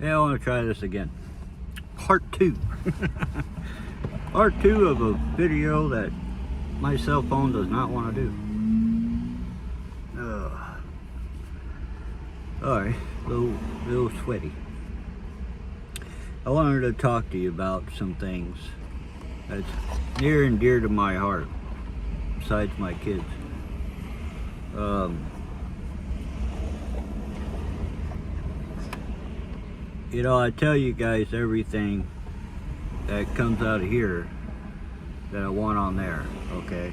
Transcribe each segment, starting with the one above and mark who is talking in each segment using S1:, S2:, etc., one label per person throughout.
S1: Yeah, I want to try this again. Part 2. Part 2 of a video that my cell phone does not want to do. Alright, little sweaty. I wanted to talk to you about some things that's near and dear to my heart, besides my kids. You know, I tell you guys everything that comes out of here that I want on there, okay?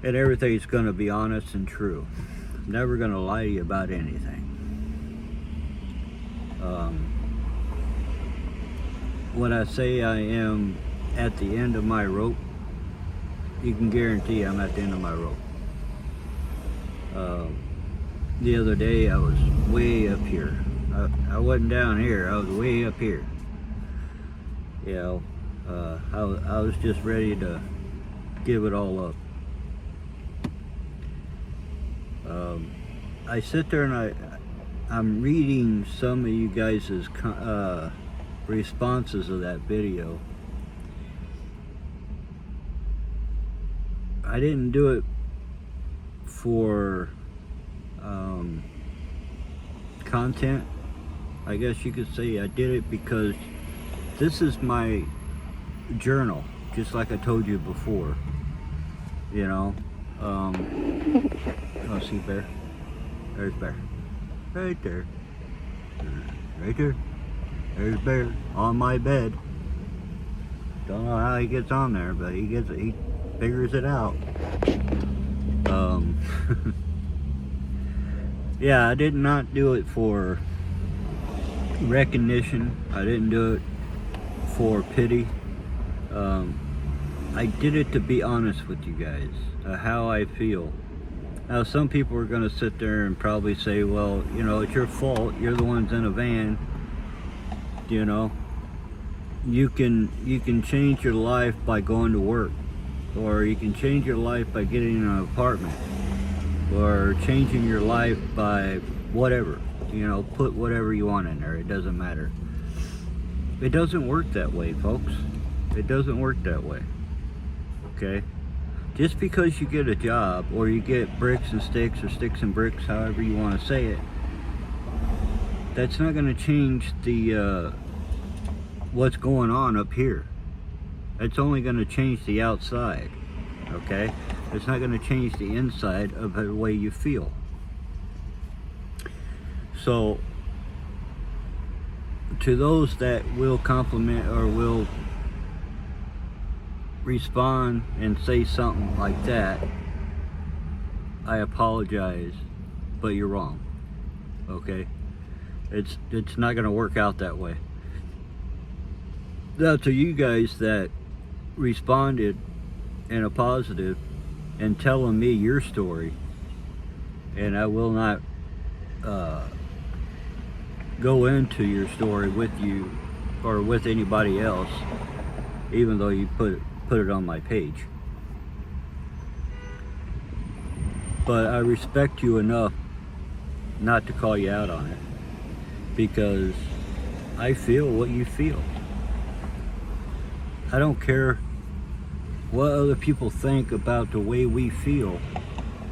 S1: And everything's gonna be honest and true. I'm never gonna lie to you about anything. When I say I am at the end of my rope, you can guarantee I'm at the end of my rope. The other day I was way up here. I wasn't down here, I was way up here. You know, I was just ready to give it all up. I sit there and I'm reading some of you guys' responses of that video. I didn't do it for content, I guess you could say. I did it because this is my journal, just like I told you before. You know, oh, see Bear? There's Bear. Right there. Right there. There's Bear on my bed. Don't know how he gets on there, but he figures it out. Yeah, I did not do it for recognition. I didn't do it for pity. I did it to be honest with you guys, how I feel. Now, some people are going to sit there and probably say, well, you know, it's your fault. You're the ones in a van. You know, you can change your life by going to work, or you can change your life by getting an apartment, or changing your life by whatever. You know, put whatever you want in there. It doesn't matter. It doesn't work that way, folks. It doesn't work that way. Okay? Just because you get a job, or you get bricks and sticks, or sticks and bricks, however you want to say it, that's not going to change the what's going on up here. It's only going to change the outside. Okay? It's not going to change the inside of the way you feel. So, to those that will compliment or will respond and say something like that, I apologize, but you're wrong. Okay? It's not going to work out that way. Now, to you guys that responded in a positive and telling me your story, and I will not go into your story with you or with anybody else, even though you put it on my page. But I respect you enough not to call you out on it, because I feel what you feel. I don't care what other people think about the way we feel.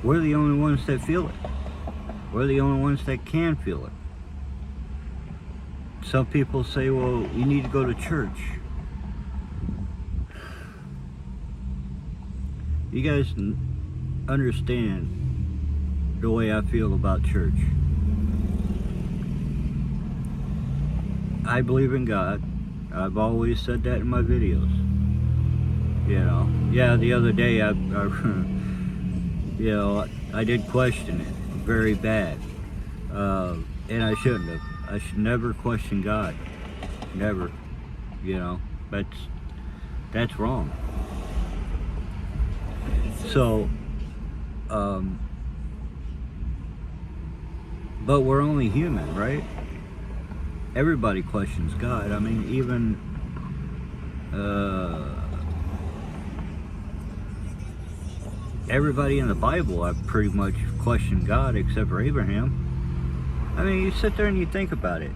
S1: We're the only ones that feel it. We're the only ones that can feel it. Some people say, well, you need to go to church. You guys understand the way I feel about church. I believe in God. I've always said that in my videos. You know, yeah, the other day I you know, I did question it very bad, and I shouldn't have. I should never question God, never. You know, that's wrong. So, but we're only human, right? Everybody questions God. I mean, even everybody in the Bible, I pretty much questioned God except for Abraham. I mean, you sit there and you think about it.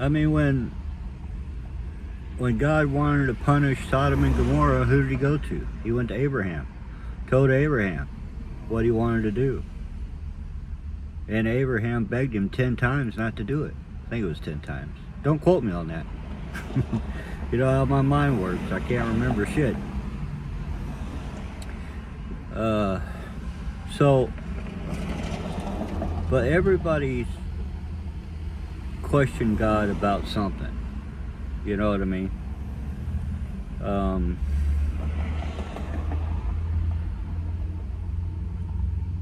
S1: I mean, when God wanted to punish Sodom and Gomorrah, who did he go to? He went to Abraham. Told Abraham what he wanted to do. And Abraham begged him 10 times not to do it. I think it was 10 times. Don't quote me on that. You know how my mind works. I can't remember shit. But everybody's questioned God about something. You know what I mean?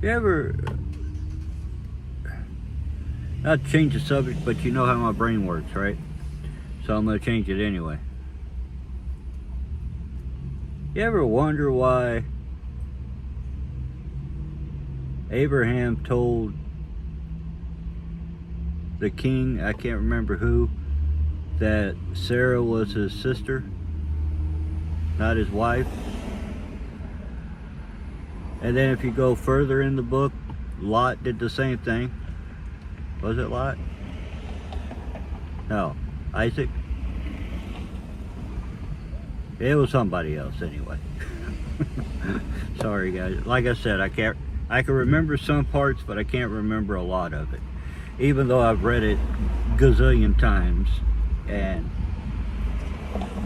S1: You ever, not to change the subject, but you know how my brain works, right? So I'm going to change it anyway. You ever wonder why Abraham told the king, I can't remember who, that Sarah was his sister, not his wife? And then if you go further in the book, Lot did the same thing. Was it Lot? No. Isaac? It was somebody else anyway. Sorry guys. Like I said, I can remember some parts, but I can't remember a lot of it. Even though I've read it gazillion times and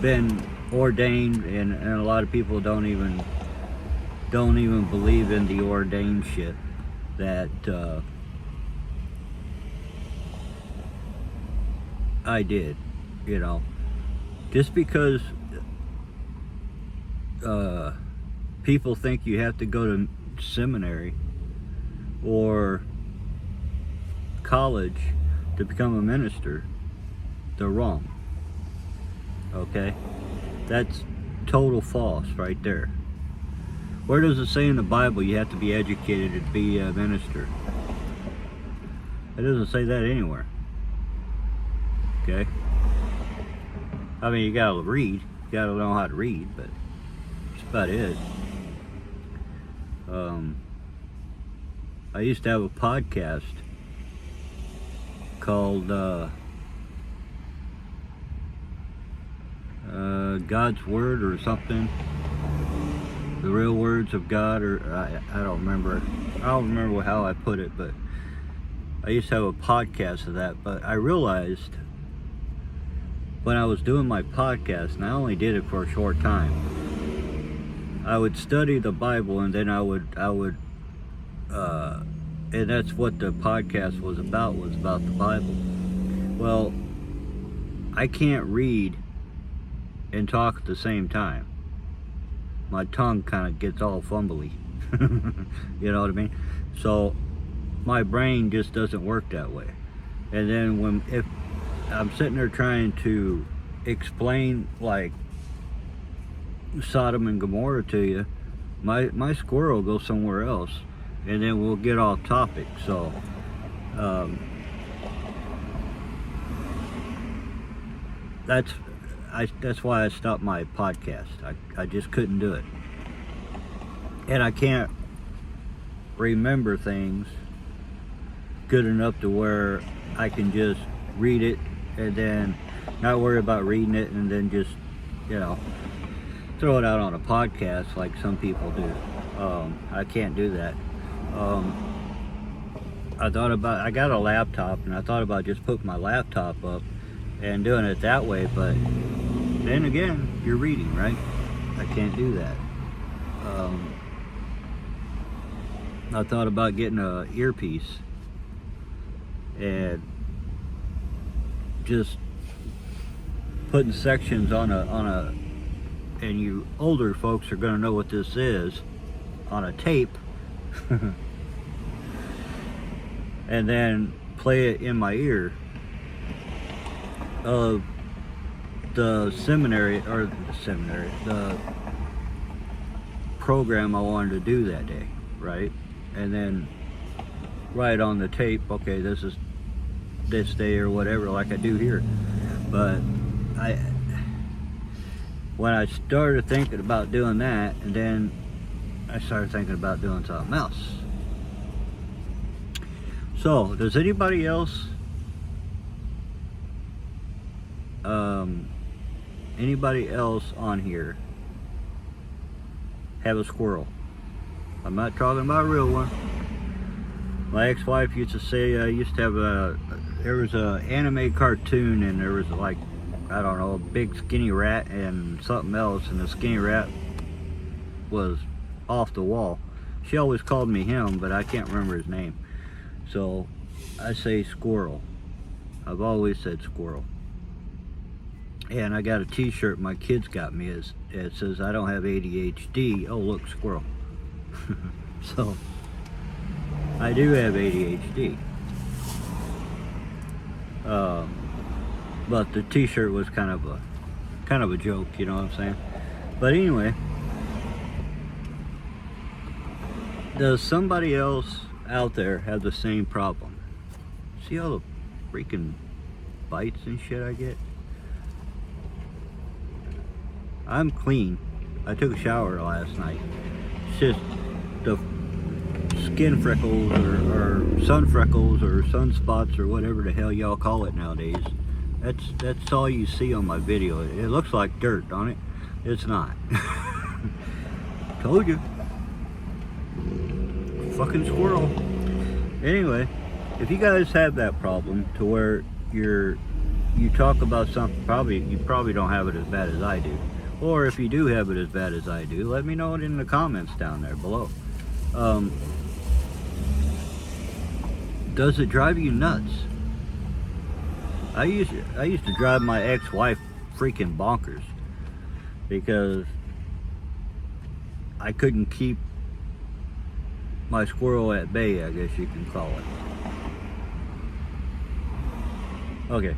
S1: been ordained, and a lot of people don't even believe in the ordained shit that I did, you know. Just because people think you have to go to seminary or college to become a minister, they're wrong. Okay? That's total false right there. Where does it say in the Bible you have to be educated to be a minister? It doesn't say that anywhere. Okay? I mean, you gotta read. You gotta know how to read, but that's about it. I used to have a podcast called God's Word or something. The Real Words of God, or I don't remember. I don't remember how I put it, but I used to have a podcast of that. But I realized when I was doing my podcast, and I only did it for a short time, I would study the Bible, and then I would, and that's what the podcast was about the Bible. Well, I can't read and talk at the same time. My tongue kind of gets all fumbly. You know what I mean? So my brain just doesn't work that way. And then if I'm sitting there trying to explain like Sodom and Gomorrah to you, my squirrel will go somewhere else, and then we'll get off topic. So that's why I stopped my podcast. I just couldn't do it. And I can't remember things good enough to where I can just read it and then not worry about reading it and then just, you know, throw it out on a podcast like some people do. I can't do that. I got a laptop, and I thought about just putting my laptop up and doing it that way, but then again, you're reading, right? I can't do that. I thought about getting a earpiece and just putting sections on a, and you older folks are gonna know what this is, on a tape, and then play it in my ear of the program I wanted to do that day, right? And then write on the tape, okay, this is this day or whatever, like I do here. But when I started thinking about doing that, and then I started thinking about doing something else. So, does anybody else anybody else on here have a squirrel? I'm not talking about a real one. My ex-wife used to say I used to have there was a anime cartoon, and there was like, I don't know, a big skinny rat and something else, and the skinny rat was off the wall. She always called me him, but I can't remember his name. So I say squirrel. I've always said squirrel. And I got a t-shirt my kids got me. It says I don't have ADHD. Oh look, squirrel. So I do have ADHD. But the t-shirt was kind of a joke, you know what I'm saying? But anyway, does somebody else out there have the same problem? See all the freaking bites and shit I get? I'm clean. I took a shower last night. It's just the skin freckles or sun freckles or sunspots or whatever the hell y'all call it nowadays. That's all you see on my video. It looks like dirt, don't it? It's not. Told you. Fucking squirrel. Anyway, if you guys have that problem to where you talk about something, you probably don't have it as bad as I do. Or if you do have it as bad as I do, let me know it in the comments down there below. Does it drive you nuts? I used to drive my ex-wife freaking bonkers because I couldn't keep my squirrel at bay, I guess you can call it. Okay,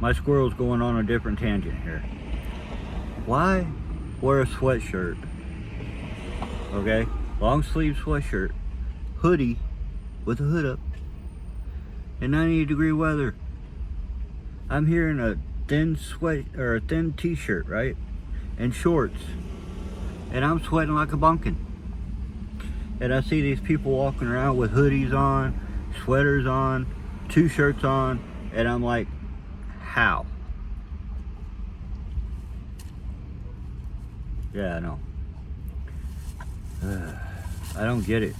S1: my squirrel's going on a different tangent here. Why wear a sweatshirt? Okay, long sleeve sweatshirt, hoodie with a hood up, in 90-degree weather. I'm here in a thin thin t-shirt, right? And shorts. And I'm sweating like a bunkin'. And I see these people walking around with hoodies on, sweaters on, 2 shirts on, and I'm like, how? Yeah, I know. I don't get it.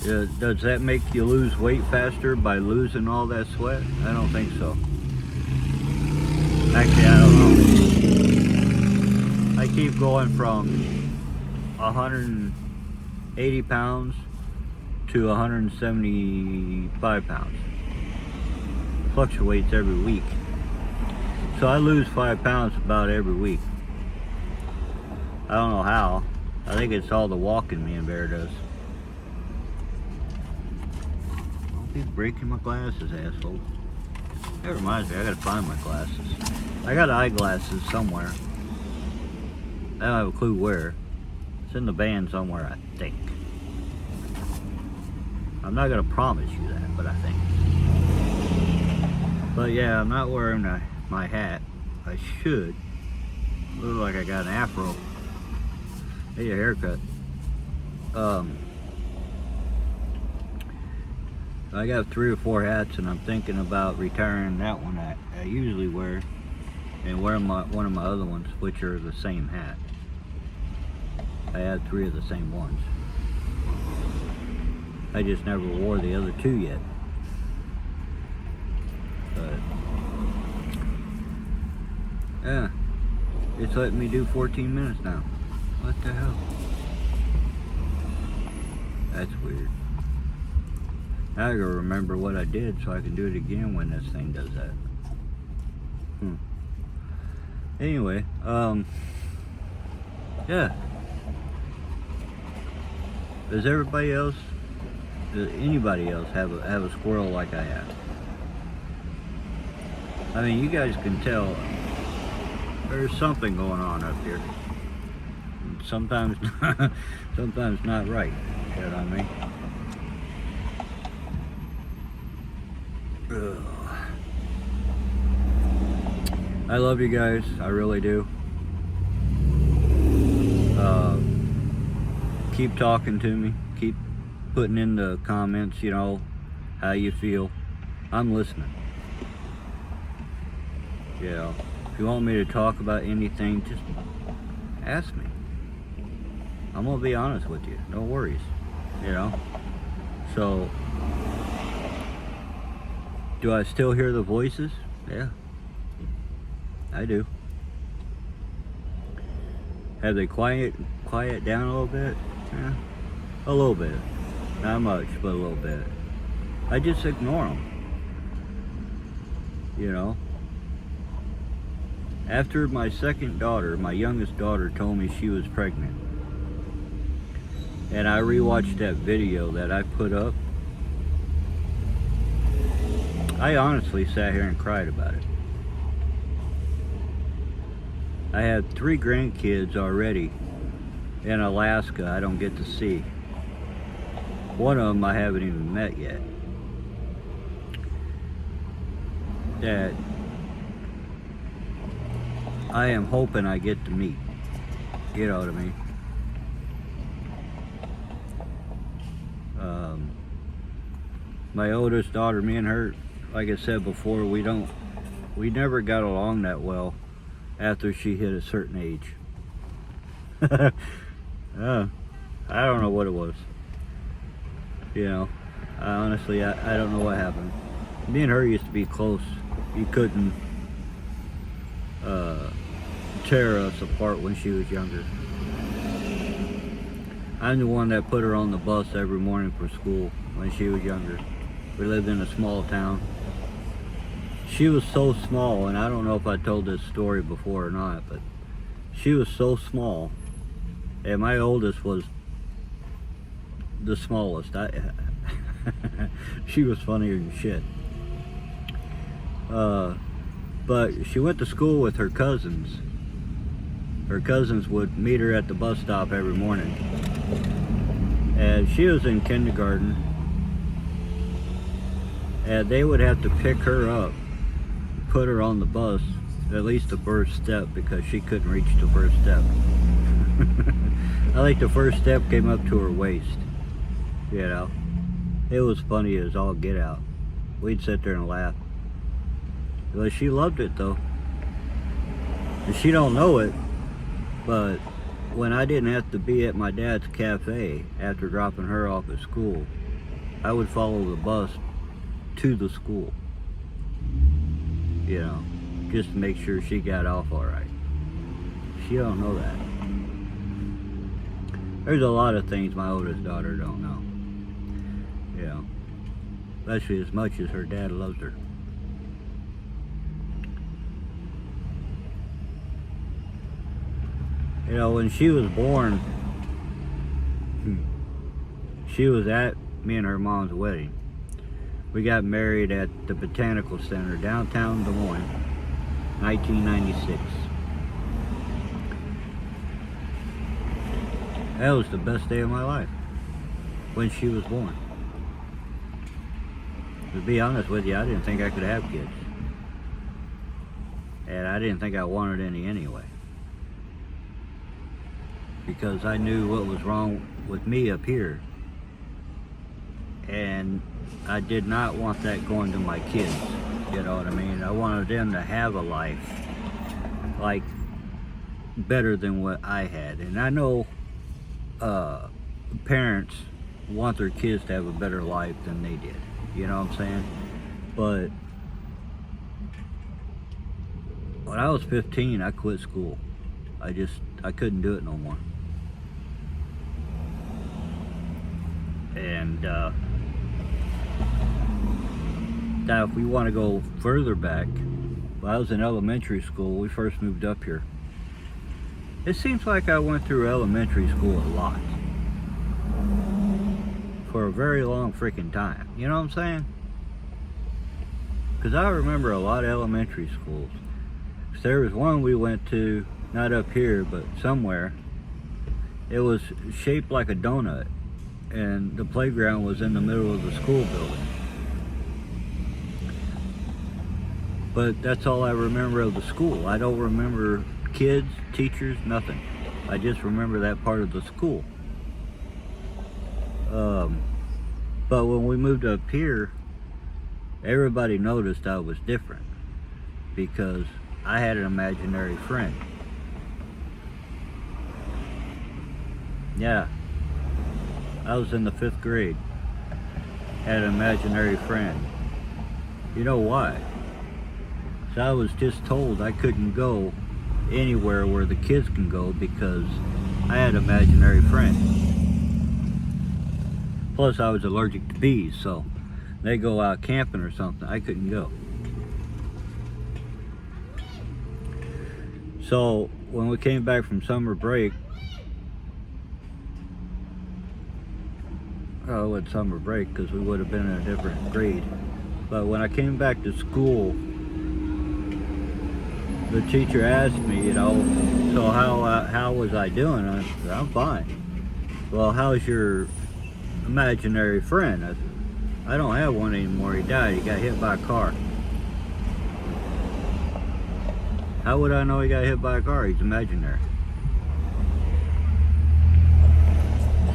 S1: Does that make you lose weight faster by losing all that sweat? I don't think so. Actually, I don't know. I keep going from 180 pounds to 175 pounds. Fluctuates every week. So I lose 5 pounds about every week. I don't know how. I think it's all the walking me and Bear does. Don't be breaking my glasses, asshole. That reminds me, I gotta find my glasses. I got eyeglasses somewhere. I don't have a clue where. It's in the van somewhere, I think. I'm not gonna promise you that, but I think. But yeah, I'm not wearing my hat. I should. Look like I got an afro. Hey, a haircut. I got 3 or 4 hats, and I'm thinking about retiring that one I usually wear and wearing one of my other ones, which are the same hat. I had 3 of the same ones. I just never wore the other 2 yet. But yeah, it's letting me do 14 minutes now. What the hell? That's weird. Now I gotta remember what I did so I can do it again when this thing does that. Anyway, yeah. Does anybody else have a squirrel like I have? I mean, you guys can tell there's something going on up here. Sometimes, sometimes not right. You know what I mean? Ugh. I love you guys. I really do. Keep talking to me. Keep putting in the comments, you know, how you feel. I'm listening. You know, if you want me to talk about anything, just ask me. I'm gonna be honest with you. No worries. You know. So, do I still hear the voices? Yeah, I do. Have they quiet down a little bit? Yeah, a little bit. Not much, but a little bit. I just ignore them. You know. After my second daughter, my youngest daughter, told me she was pregnant, and I rewatched that video that I put up, I honestly sat here and cried about it. I have 3 grandkids already in Alaska I don't get to see. One of them I haven't even met yet. That I am hoping I get to meet. You know what I mean? My oldest daughter, me and her, like I said before, we never got along that well after she hit a certain age. I don't know what it was. You know, honestly, I don't know what happened. Me and her used to be close. You couldn't tear us apart when she was younger. I'm the one that put her on the bus every morning for school when she was younger. We lived in a small town. She was so small, and I don't know if I told this story before or not, but she was so small, and my oldest was the smallest. She was funnier than shit. But she went to school with her cousins. Her cousins would meet her at the bus stop every morning. And she was in kindergarten. And they would have to pick her up, put her on the bus, at least the first step, because she couldn't reach the first step. I think the first step came up to her waist. You know, it was funny as all get out. We'd sit there and laugh. But she loved it though. And she don't know it, but when I didn't have to be at my dad's cafe after dropping her off at school, I would follow the bus to the school. You know, just to make sure she got off all right. She don't know that. There's a lot of things my oldest daughter don't know. You know, especially as much as her dad loves her. You know, when she was born, she was at me and her mom's wedding. We got married at the Botanical Center, downtown Des Moines, 1996. That was the best day of my life, when she was born. To be honest with you, I didn't think I could have kids. And I didn't think I wanted any anyway. Because I knew what was wrong with me up here. And I did not want that going to my kids. You know what I mean? I wanted them to have a life like better than what I had. And I know parents want their kids to have a better life than they did. You know what I'm saying? But when I was 15, I quit school. I couldn't do it no more. And now if we want to go further back, when I was in elementary school, we first moved up here. It seems like I went through elementary school a lot. For a very long freaking time. You know what I'm saying? Because I remember a lot of elementary schools. There was one we went to, not up here, but somewhere. It was shaped like a donut. And the playground was in the middle of the school building. But that's all I remember of the school. I don't remember kids, teachers, nothing. I just remember that part of the school. But when we moved up here, everybody noticed I was different. Because I had an imaginary friend. Yeah, I was in the 5th grade. Had an imaginary friend. You know why? So I was just told I couldn't go anywhere where the kids can go because I had an imaginary friend. Plus I was allergic to bees, so they go out camping or something, I couldn't go. So when we came back from summer break, it was summer break because we would have been in a different grade. But when I came back to school, the teacher asked me, you know, so how was I doing? I said, I'm fine. Well, how's your imaginary friend? I said, I don't have one anymore. He died. He got hit by a car. How would I know he got hit by a car? He's imaginary.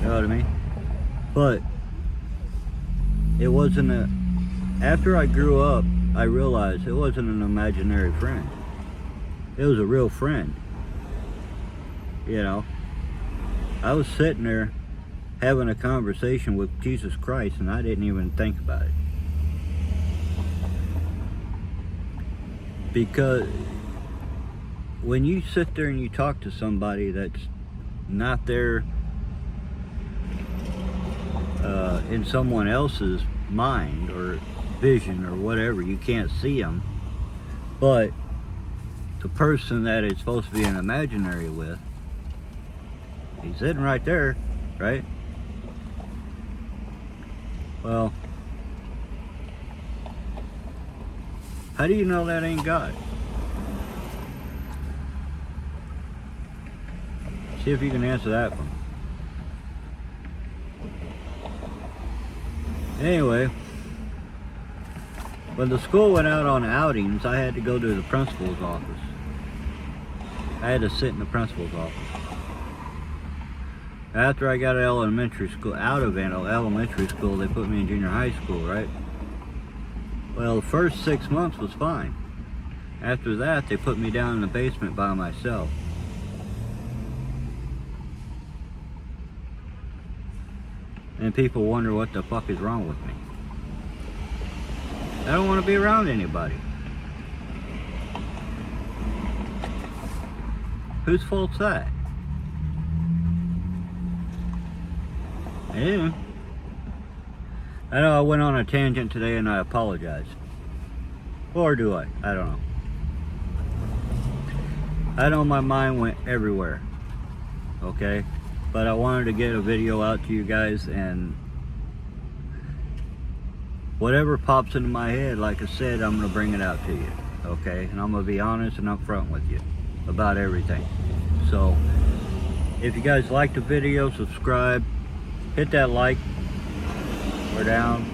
S1: You know what I mean? But it wasn't a... After I grew up, I realized it wasn't an imaginary friend. It was a real friend. You know? I was sitting there having a conversation with Jesus Christ and I didn't even think about it. Because when you sit there and you talk to somebody that's not there in someone else's mind or vision or whatever, you can't see them, but the person that it's supposed to be an imaginary with, he's sitting right there, right? Well, how do you know that ain't God? See if you can answer that one. Anyway, when the school went out on outings, I had to go to the principal's office. I had to sit in the principal's office. After I got out of elementary school, they put me in junior high school, right? Well, the first 6 months was fine. After that, they put me down in the basement by myself. And people wonder what the fuck is wrong with me. I don't want to be around anybody. Whose fault's that? Yeah. I know I went on a tangent today and I apologize. Or do I? I don't know. I know my mind went everywhere. Okay? But I wanted to get a video out to you guys, and whatever pops into my head, like I said, I'm going to bring it out to you. Okay? And I'm going to be honest and upfront with you about everything. So, if you guys like the video, subscribe. Hit that like. Or down.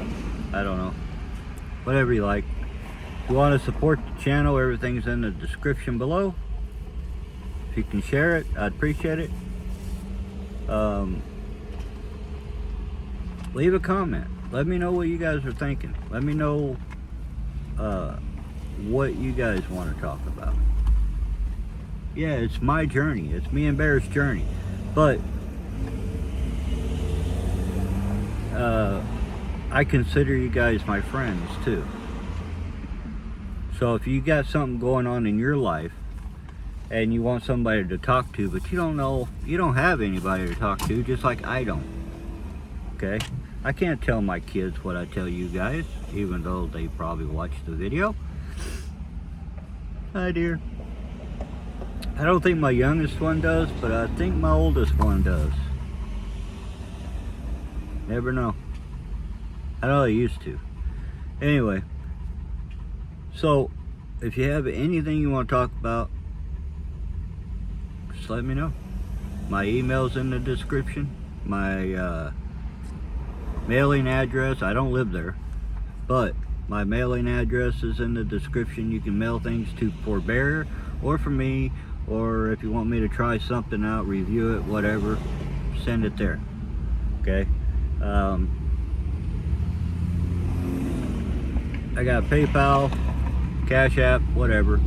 S1: I don't know. Whatever you like. If you want to support the channel, everything's in the description below. If you can share it, I'd appreciate it. Leave a comment. Let me know what you guys are thinking. Let me know what you guys want to talk about. Yeah, it's my journey. It's me and Bear's journey. But I consider you guys my friends too. So if you got something going on in your life and you want somebody to talk to, but you don't have anybody to talk to, just like I don't. Okay? I can't tell my kids what I tell you guys, even though they probably watch the video. Hi, dear. I don't think my youngest one does, but I think my oldest one does. Never know. I know they used to. Anyway, so if you have anything you want to talk about, just let me know. My email's in the description. My mailing address, I don't live there, but my mailing address is in the description. You can mail things to for Bear or for me, or if you want me to try something out, review it, whatever, send it there. Okay? I got PayPal, Cash App, whatever.